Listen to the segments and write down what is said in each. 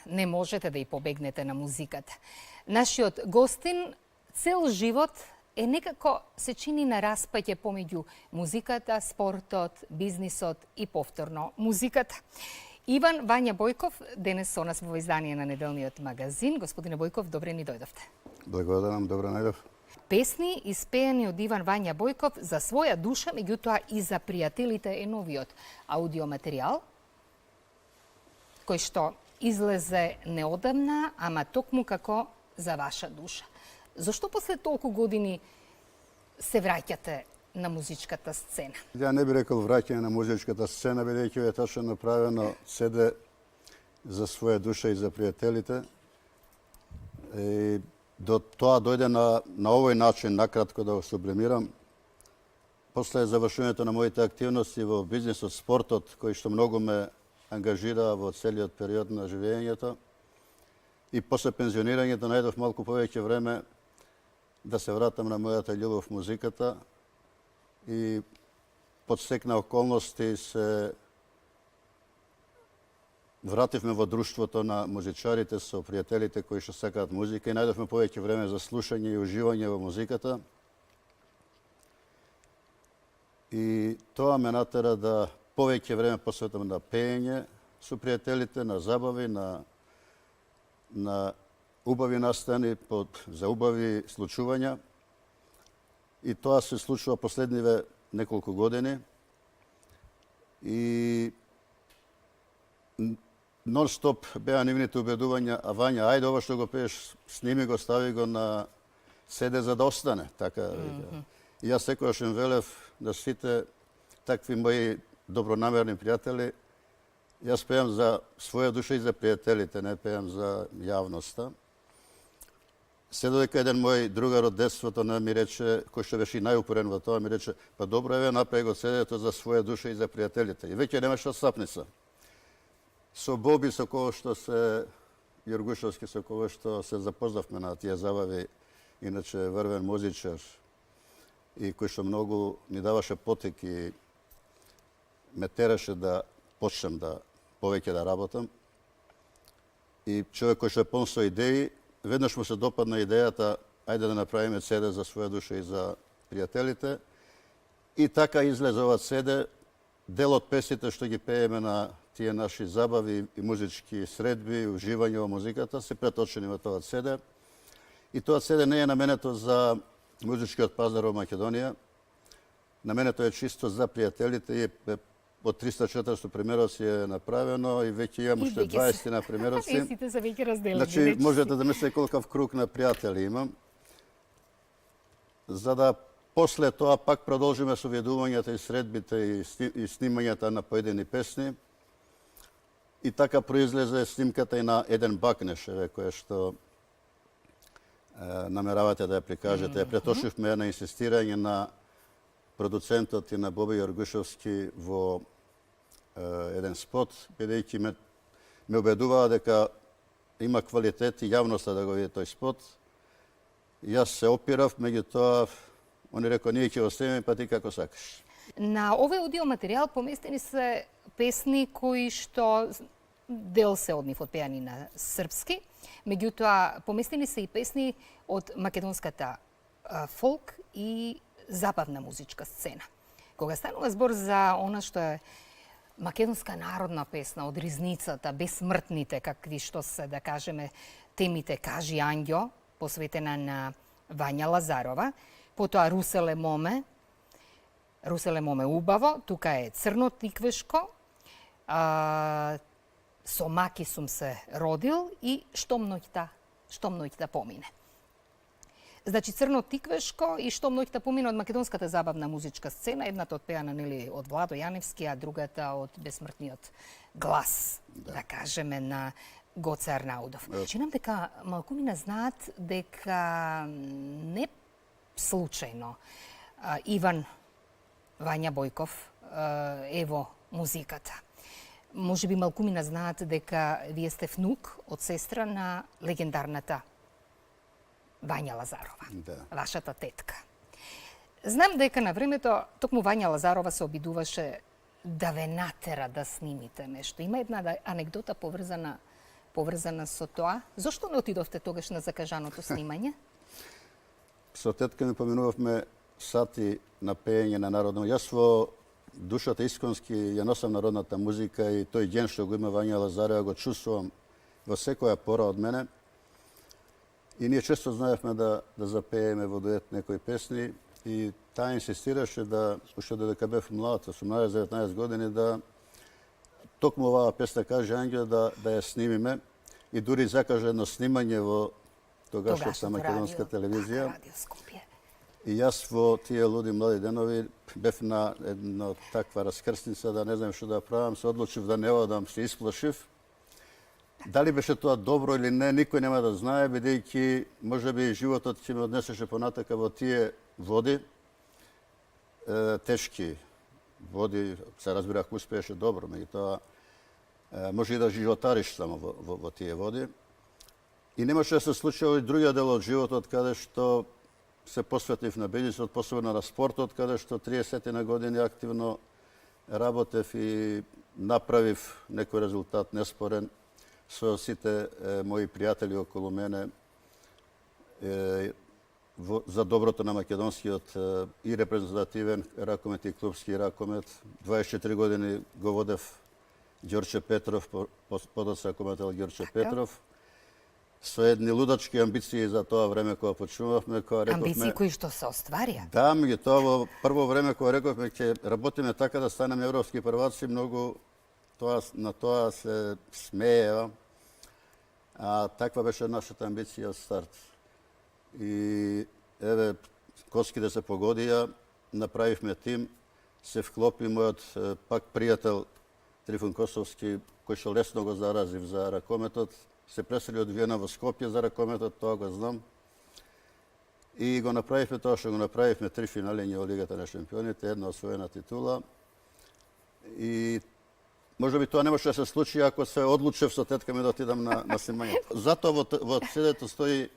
Не можете да и побегнете на музиката. Нашиот гостин цел живот некако се чини на распаѓа помеѓу музиката, спортот, бизнисот и повторно музиката. Иван Вања Бојков денес со нас во издание на Неделниот магазин. Господине Бојков, добре ни дојдовте. Благодарам, добро најдов. Песни испеени од Иван Вања Бојков за своја душа, меѓутоа и за пријателите е новиот аудиоматеријал, кој што излезе неодамна, ама токму како за ваша душа. Зошто после толку години се враќате на музичката сцена? Ја не би рекол враќање на музичката сцена, бидејќи е точно направено CD за своја душа и за пријателите. И до тоа дојде на овој начин, накратко да го сублимирам. После завршувањето на моите активности во бизнисот, спортот, кој што многу ме ангажира во целиот период на живењето, и после пензионирањето најдов малку повеќе време да се вратам на мојата љубов музиката и под стекна околности се вративме во друштвото на музичарите со пријателите кои што сакаат музика и најдовме повеќе време за слушање и уживање во музиката. И тоа ме натера да повеќе време посветам на пеење со пријателите, на забави, на убави настани, за убави случувања. И тоа се случува последниве неколку години. И нон-стоп беа нивните убедувања, а Вања, ајде ова што го пееш, сними го, стави го на CD за да остане. Така, и јас секогаш им велев да сите такви мои добронамерни пријатели, јас пеам за своја душа и за пријателите, не пеам за јавноста. Се додека еден мој другар од детството ми рече, кој што беше и најупорен во тоа, ми рече, па добро еве, направи го CD-то за своја душа и за пријателите. И веќе немаше стапница. Со Боби, со кој што се, Јоргушовски, со кој што се запознавме на тие забави, иначе врвен музичар, и кој што многу ни даваше потик и ме тераше да почнем да повеќе да работам. И човек кој што е полн со идеи, веднаш му се допадна идејата, ајде да направиме CD за своја душа и за пријателите. И така излезе ова CD, дел од песните што ги пееме на тие наши забави и музички средби, уживање во музиката, се преточени во тоа CD. И тоа CD не е наменето за музичкиот пазар во Македонија. Наменето е чисто за пријателите и од 300-400 примероци е направено и веќе имам уште 20 на примероци. Песните се веќе разделени. Значи, можете да мислите колкав круг на пријатели имам. За да после тоа пак продолжиме со видувањата и средбите и снимањата на поедини песни. И така произлезе снимката и на Еден Бакнеш, која што намеравате да ја прикажете. Претошивме на инсистирање на продуцентот и на Боби Јоргушовски во еден спот, бидејќи ме убедуваа дека има квалитет и јавноста да го види тој спот. Јас се опирав, меѓутоа, они рекоа, ние ќе го снимеме, па ти како сакаш. На овој аудиоматеријал поместени се песни кои што дел се од нив отпеани на српски, меѓутоа поместени се и песни од македонската фолк и забавна музичка сцена. Кога станува збор за она што е македонска народна песна од Ризницата, Бесмртните, какви што се, да кажеме, темите Кажи Ангјо, посветена на Вања Лазарова, потоа Руселе моме убаво, тука е Црно тиквешко, Со маки сум се родил и Штом ноќта помине. Значи, Црно тиквешко и Штом ноќта помине од македонската забавна музичка сцена, едната отпеана нели од Владо Јаневски, а другата од бесмртниот глас, да кажеме, на Гоце Арнаудов. Чинам дека малкумина знаат дека не случајно Иван Вања Бојков е во музиката. Може би малкумина знаат дека вие сте внук од сестра на легендарната Вања Лазарова, вашата тетка. Знам дека на времето токму Вања Лазарова се обидуваше да ве натера да снимите нешто. Има една анегдота поврзана поврзана со тоа. Зошто не отидовте тогаш на закажаното снимање? Со тетка ми поминувавме сати на пеење на народно. Јас во душата исконски ја носам народната музика и тој ген што го има Вања Лазарева го чувствувам во секоја пора од мене. И ние често знаевме да запееме во дует некои песни и таа инсистираше да, уште додека бев млад, 18-19 години, да токму оваа песна каже Ангел да ја снимиме и дури закаже едно снимање во тогашната македонска телевизија. Радио Скопје. И јас во тие луди млади денови бев на една таква раскрсница да не знам што да правам, се одлучив да не одам, се исплашив. Дали беше тоа добро или не, никој нема да знае, бидејќи можеби животот ќе ме однесеше понатака во тие води, тешки води, се разбира ако успееше добро, меѓутоа може и да животариш само во тие води. И немаше да се случи овој другиот дел од животот каде што се посветив на бизнисот, посебно на спортот, каде што 30 на години активно работев и направив некој резултат неспорен со сите мои пријатели околу мене за доброто на македонскиот и репрезентативен ракомет и клубски ракомет. 24 години го водев Ѓорче Петров, подоцна ракометел Ѓорче Петров, со едни лудачки амбиции за тоа време кога почнувавме, кога рековме... Амбиции кои што се остварија? Да, меѓутоа во прво време кога рековме ќе работиме така да станеме европски прваци, многу на тоа се смееа. А таква беше нашата амбиција од старт. И еве, коските се погодија, направивме тим, се вклопи мојот пак пријател Трифун Косовски, кој што лесно го заразив за ракометот, се пресели од Виена во Скопје за ракометот, тоа го знам. И го направивме тоа што го направивме, 3 финалиња во Лигата на шампионите, една освоена титула. И можеби тоа не може да се случи ако се одлучев со тетка ми да отидам на снимањето. Затоа во CD-то стои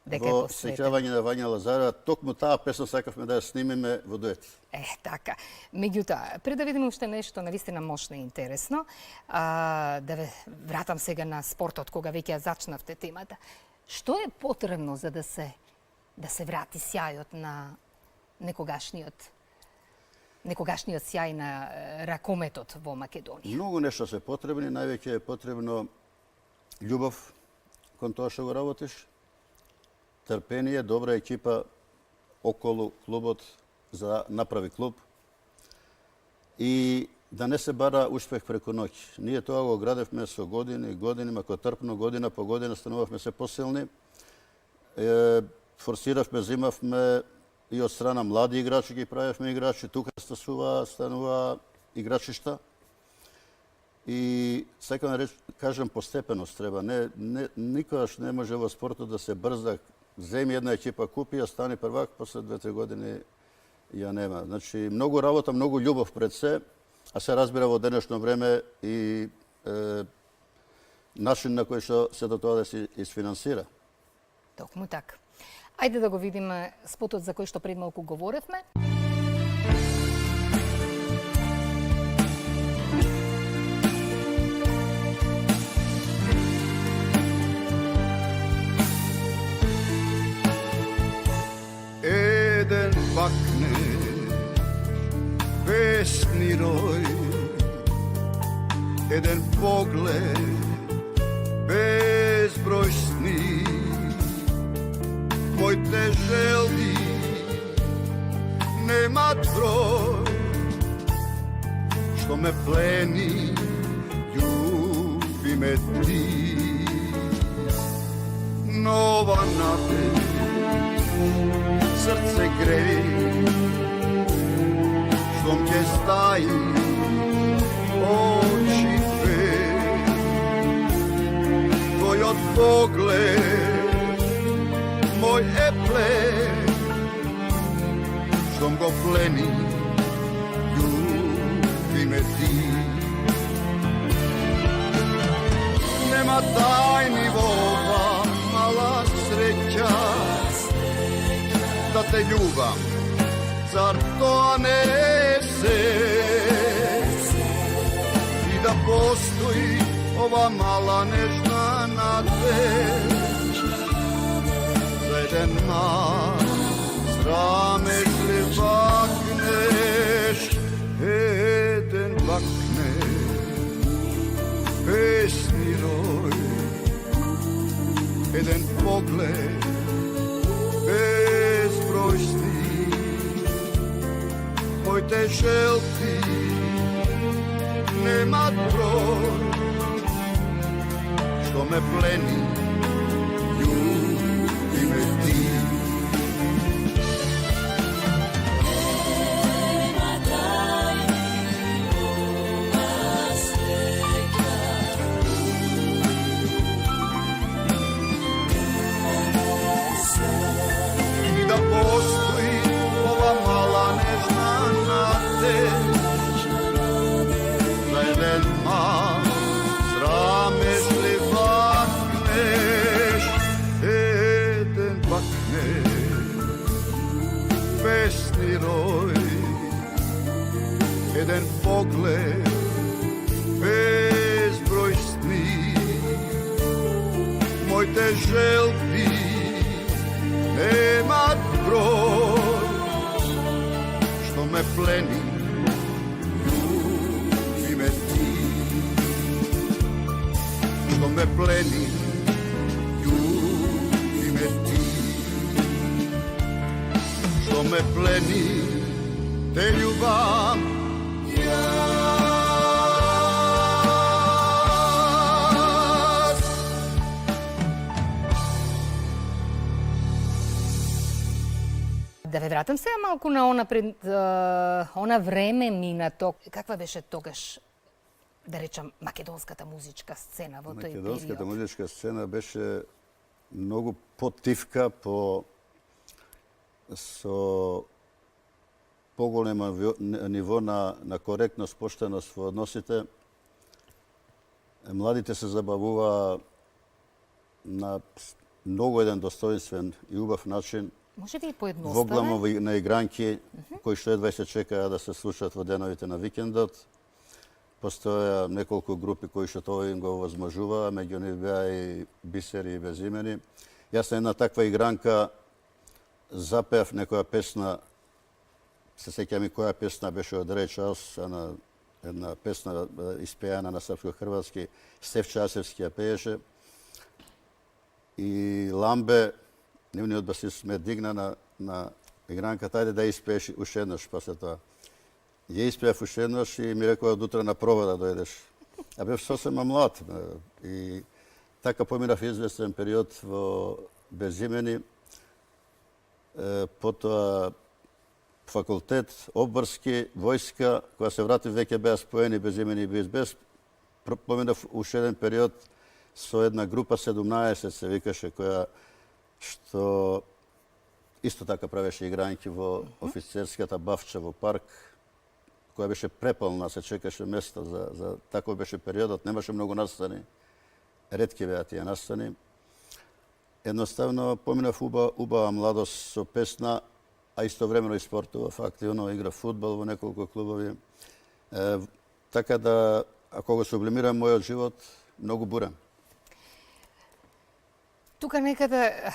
во сеќавање на Вања Лазарева, токму таа песна сакавме да ја снимиме во дует. Така. Меѓутоа, пред да видиме уште нешто навистина мощно и интересно, да ве вратам сега на спортот, кога веќе ја зачнавте темата. Што е потребно за да се врати сјајот на некогашниот сјај на ракометот во Македонија? Многу нешто се потребни, највеќе е потребно љубов кон тоа што го работиш, трпение, добра екипа околу клубот за направи клуб и да не се бара успех преку ноќ. Ние тоа го градевме со години, ако трпно година по година станувавме се посилни. Форсиравме, зимавме и од страна млади играчи ги правевме играчи, тука станува играчишта. И сакам да кажам постепеност треба. Никогаш не може во спортот да се брза. Земи една екипа купи, ја стане првак, после 2-3 години ја нема. Значи, многу работа, многу љубов пред се, а се разбира во денешно време и начин на кој што се до тоа да се isfinansira. Токму така. Ајде да го видиме спотот за кој што пред малку говоревме. Еден пакне песни рој, еден поглед безброј сни, моите желби немат број, што ме плени, љуби ме ти. Нова надеж, srce grej, što mě stají oči tvé, tvoj od pogled, moj eplet, što go pleni, ljubi me ti. Nema tajni ova mala sreća, da te ljubam, zar to ne se? I da postoji ova mala nežna Jedan pogled bezbroj sni, moj te želti nema broj, što me pleni, ljubi me ti. I da postoji ova mala nežna teć, za jedan mal srameš li vakneš, jedan vakneš, pesni roj, jedan pogled, bezbroj sni, moj te želti nema broj, što me pleni, ljubi me ti, što me pleni, ljubi me ti, što me pleni, te ljubav ja. Да ве вратам сега малку на она временина, каква беше тогаш, да речам, македонската музичка сцена во тој период? Македонската музичка сцена беше многу потивка, со поголемо ниво на коректност, поштеност во односите. Младите се забавуваа на многу еден достоинствен и убав начин. Може би и поедноставен? Во гламови на игранки, кои што едва се чекаа да се слушат во деновите на викендот. Постоја неколку групи кои што тоа им го возможуваа, меѓу нив беа и бисери и безимени. Јас на една таква игранка запеав некоја песна, се сеќам и која песна беше од Рей Чарлс, една песна испејана на српско-хрватски, Стеф Часевски ја пееше. И Ламбе, нивниот басист, ме дигна на игранката, ајде да испееш уште еднаш после тоа. Ја испеав уште еднаш и ми рекоа од утре на проба да дојдеш. А бев сосема млад. И така поминав известен период во безимени. Потоа факултет, обврски, војска, кога се вратив веќе беа споени безимени и без. Поминав уште еден период со една група 17 се викаше, која што исто така правеше игранки во офицерската бавча во парк, која беше преполна, се чекаше место за таков беше периодот, немаше многу настани, ретки беа тие настани. Едноставно поминав убава младост со песна, а истовремено и спортував активно, играв фудбал во неколку клубови. Така да, ако го сублимирам мојот живот, многу бурен. Тука некаде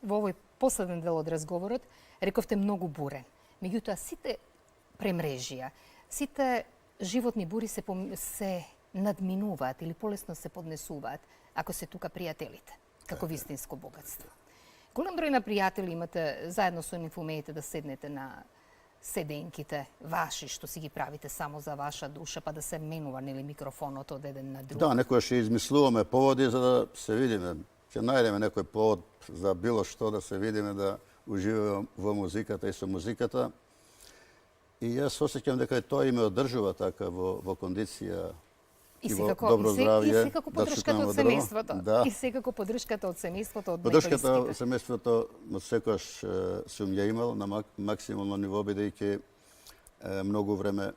во овој последен дел од разговорот рековте многу бурен. Меѓутоа сите премрежија, сите животни бури се надминуваат или полесно се поднесуваат ако се тука пријателите, како вистинско богатство. Голем број на пријатели имате, заедно со нив умеете да седнете на седенките ваши, што си ги правите само за ваша душа, па да се менува нели микрофонот од еден на друг. Да, некоја ќе измислуваме поводи за да се видиме. Ќе најдеме некој повод за било што да се видиме, да уживаме во музиката и со музиката. И јас осеќам дека тоа име одржува така во кондиција и во добро здравје. И секако поддршката од семејството. Да. И секако поддршката од семејството од поддршката од семејството од секогаш сум ја имал на максимално ниво, бидејќи многу време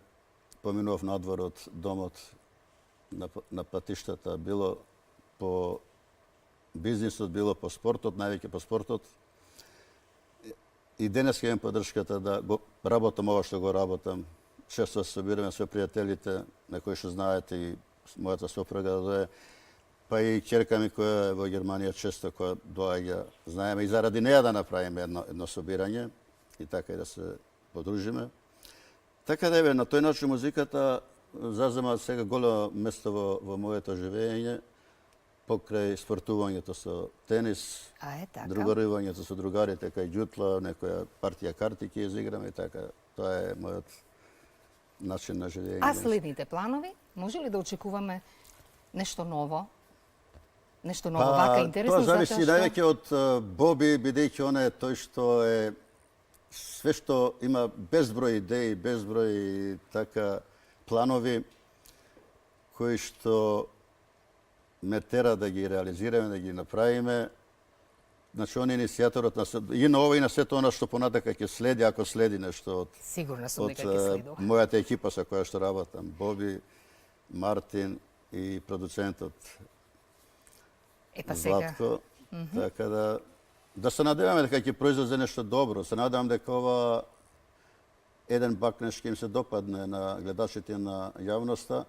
поминував надвор од домот на патиштата, било по бизнисот, било по спортот, највеќе по спортот. И денес имам поддршката да го работам ова што го работам. Често се собираме со пријателите, на кои што знаете, и мојата сопруга да дое, па и ќерка ми која е во Германија често која доаѓа, знаеме и заради неја да направиме едно собирање и така и да се подружиме. Така да еве, на тој начин музиката зазема сега големо место во моето живење. покрај спортување, то со тенис, така. другарување, то со другари, така и џутла, некоја партија карти ќе изиграме, така. Тоа е мојот начин на живење. А следните планови? Може ли да очекуваме нешто ново? Нешто ново, вака интересно? Тоа зависи највеќе од Боби, бидејќи он е тој што е све што има безброј идеи, безброј така планови кои што ме тера да ги реализираме, да ги направиме. Значи, он е иницијаторот и на ова и на сето она што понатака ќе следи, ако следи нешто од Сигурна сум дека ќе следува. мојата екипа со која што работам. Боби, Мартин и продуцентот Па сега. Златко. Така да се надеваме дека ќе произлезе нешто добро. Се надевам дека ова еден бакнеш ќе им се допадне на гледачите на јавноста,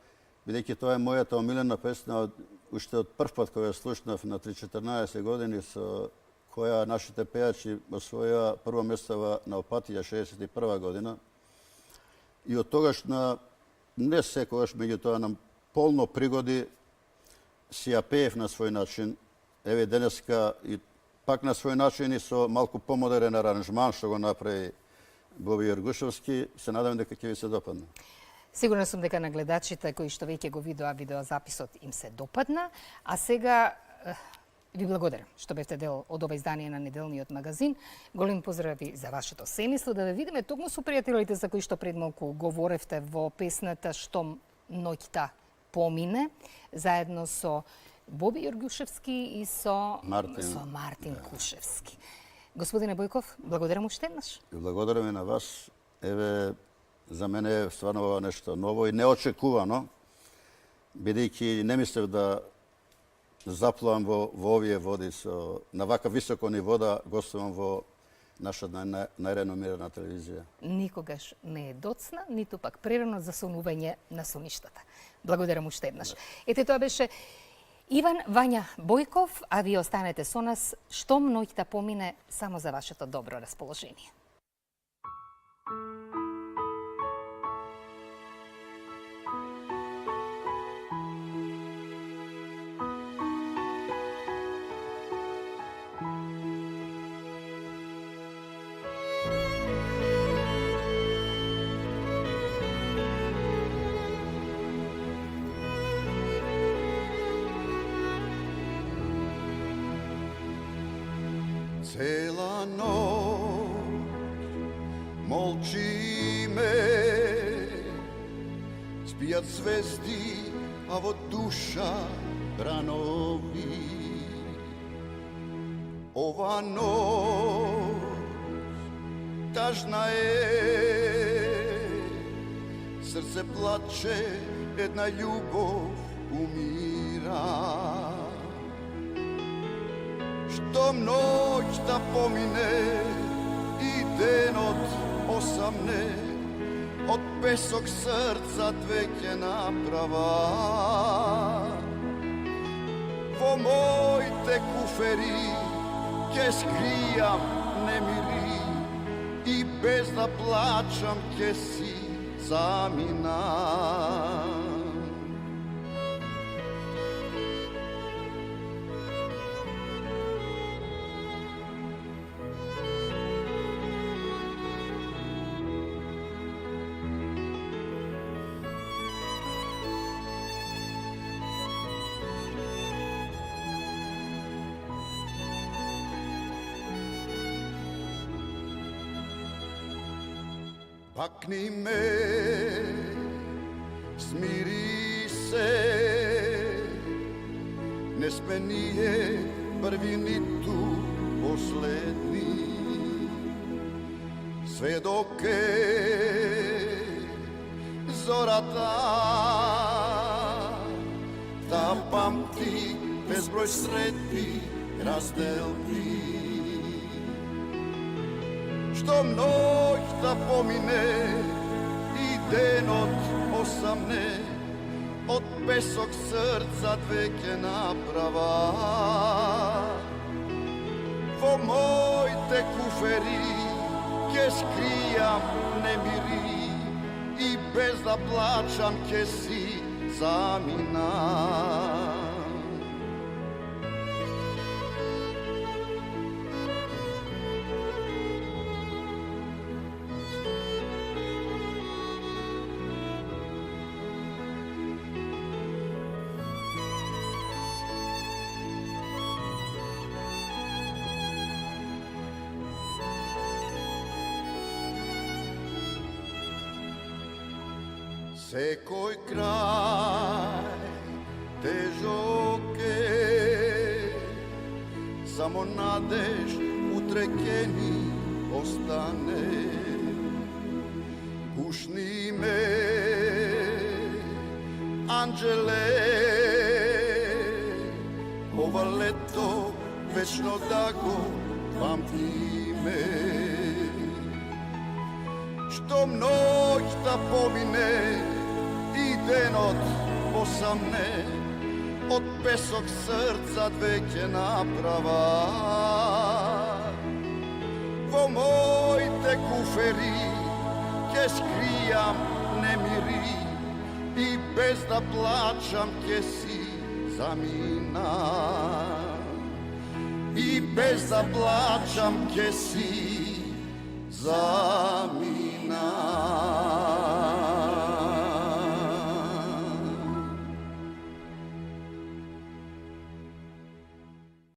бидејќи тоа е мојата омилена песна уште од прв пат кога ја слушнав на 3-14 години, со која нашите пејачи освоја прво место на Опатија 61 година. И од тогаш не секогаш, меѓутоа на полно пригоди си ја пеев на свој начин. Еве денеска и пак на свој начин и со малку помодерен аранжман што го направи Боби Јоргушевски, се надевам дека ќе ви се допадне. Сигурна сум дека на гледачите кои што веќе го видоа видеозаписот им се допадна, а сега ви благодарам што бевте дел од ова издание на неделниот магазин. Голем поздрави за вашето семејство, да ве видиме токму со пријателите за кои што пред малку говоревте во песната Штом ноќта помине, заедно со Боби Јоргушевски и со Мартин Кушевски. Господине Бојков, благодарам уште еднаш. И благодарам и на вас. Еве, за мене е стварно ова нешто ново и неочекувано, бидејќи не мислев да заплувам во овие води на вака високо ниво да гостувам во наша најреномирана телевизија. Никогаш не е доцна, ниту пак прерано за сонување на соништата. Благодарам уште еднаш. Ете, тоа беше Иван Вања Бојков, а ви останете со нас штом ноќта помине само за вашето добро расположение. Цела ноќ молчиме, спијат звезди, а во душа бранови. Ова ноќ тажна е, срце плаче, една љубов умира. Штом ноќта помине и денот осамне, од песок срцат веќе направа. Во моите куфери ќе скријам немири и без да плачам ќе си заминам. Бакни ме, смири се, не сме ние први ниту последни. Сведок е зората, да памти безброј сретни разделни. Штом ноќта помине и денот осамне, од песок срцат веќе направа. Во моите куфери ќе скријам немири и без да плачам ќе си заминам. Sekoj kraj težok je, samo nadež utrekeni ostane. Kušni me, anđele, ova leto večno da go pamti me. Što noć da pomine i denot osamne, od pesog srca dveke naprava. Vo mojte kuferi, ke skrijam nemiri i bez da plaćam ke si zamina. I bez da plaćam ke si zamina.